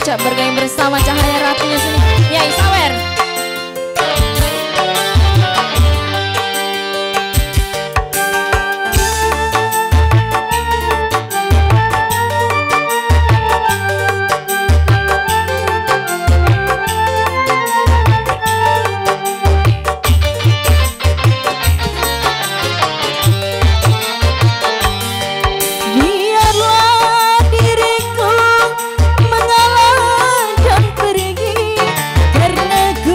Ajak bergabung bersama Cahaya Ratunya sini. Yai Sawer. Ku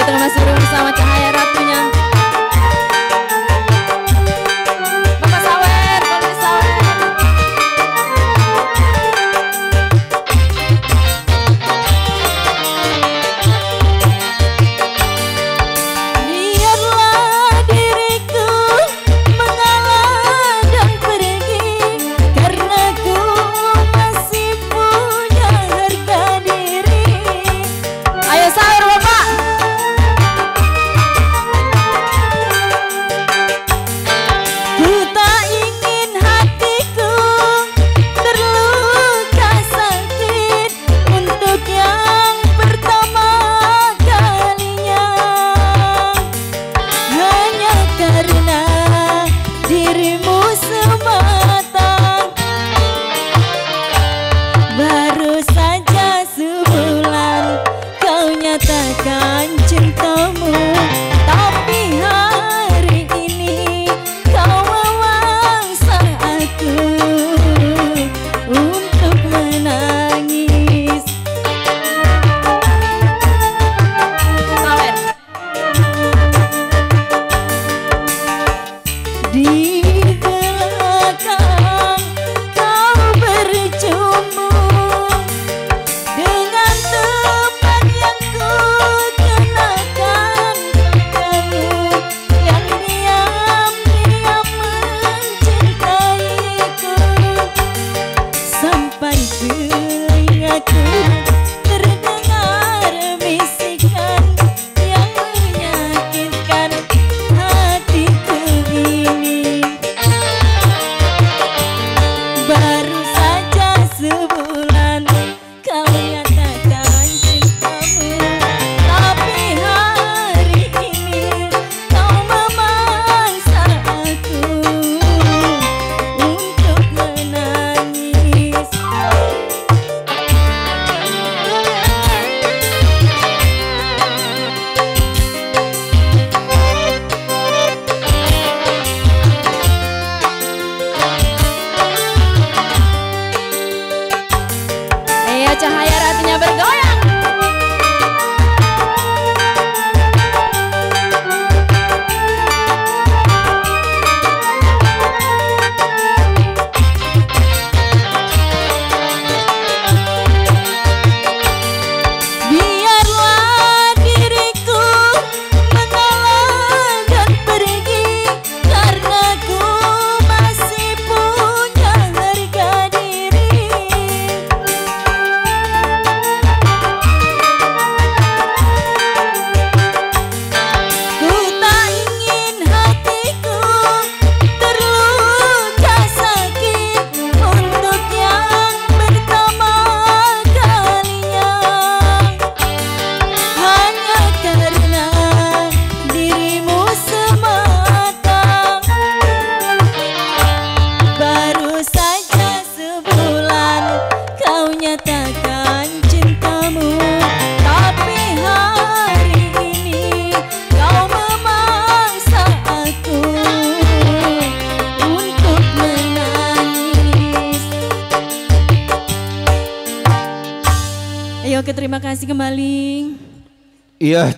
kita masih bersama Cahaya Ratunya. Bapak Sawer, Bapak Sawer. Biarlah diriku mengalah dan pergi, karena ku masih punya harga diri. Ayo Sawer Bapak. Ku tak ingin hatiku terluka sakit untuk yang pertama kalinya, hanya karena dirimu semata. Baru saja sebulan kau nyatakan cintamu, tapi hari ini kau memaksa aku untuk menangis. Sawer. Di belakang kau bercumbu dengan teman yang ku kenakan padamu, yang diam-diam mencintaiku, sampai telingaku terdengar bisikan yang menyakitkan hatiku ini. Baru saja sebulan kau nyatakan cintamu, tapi hari ini kau memaksa aku untuk menangis. Ayo Cahaya Ratunya bergoyang. Biarlah diriku mengalah dan pergi, karena ku masih punya harga diri. Ku tak ingin hatiku terluka sakit untuk yang pertama kalinya, hanya karena dirimu semata. Baru saja sebulan kau nyatakan cintamu, tapi hari ini kau memaksa aku untuk menangis. Ayo, terima kasih kembali. Iya.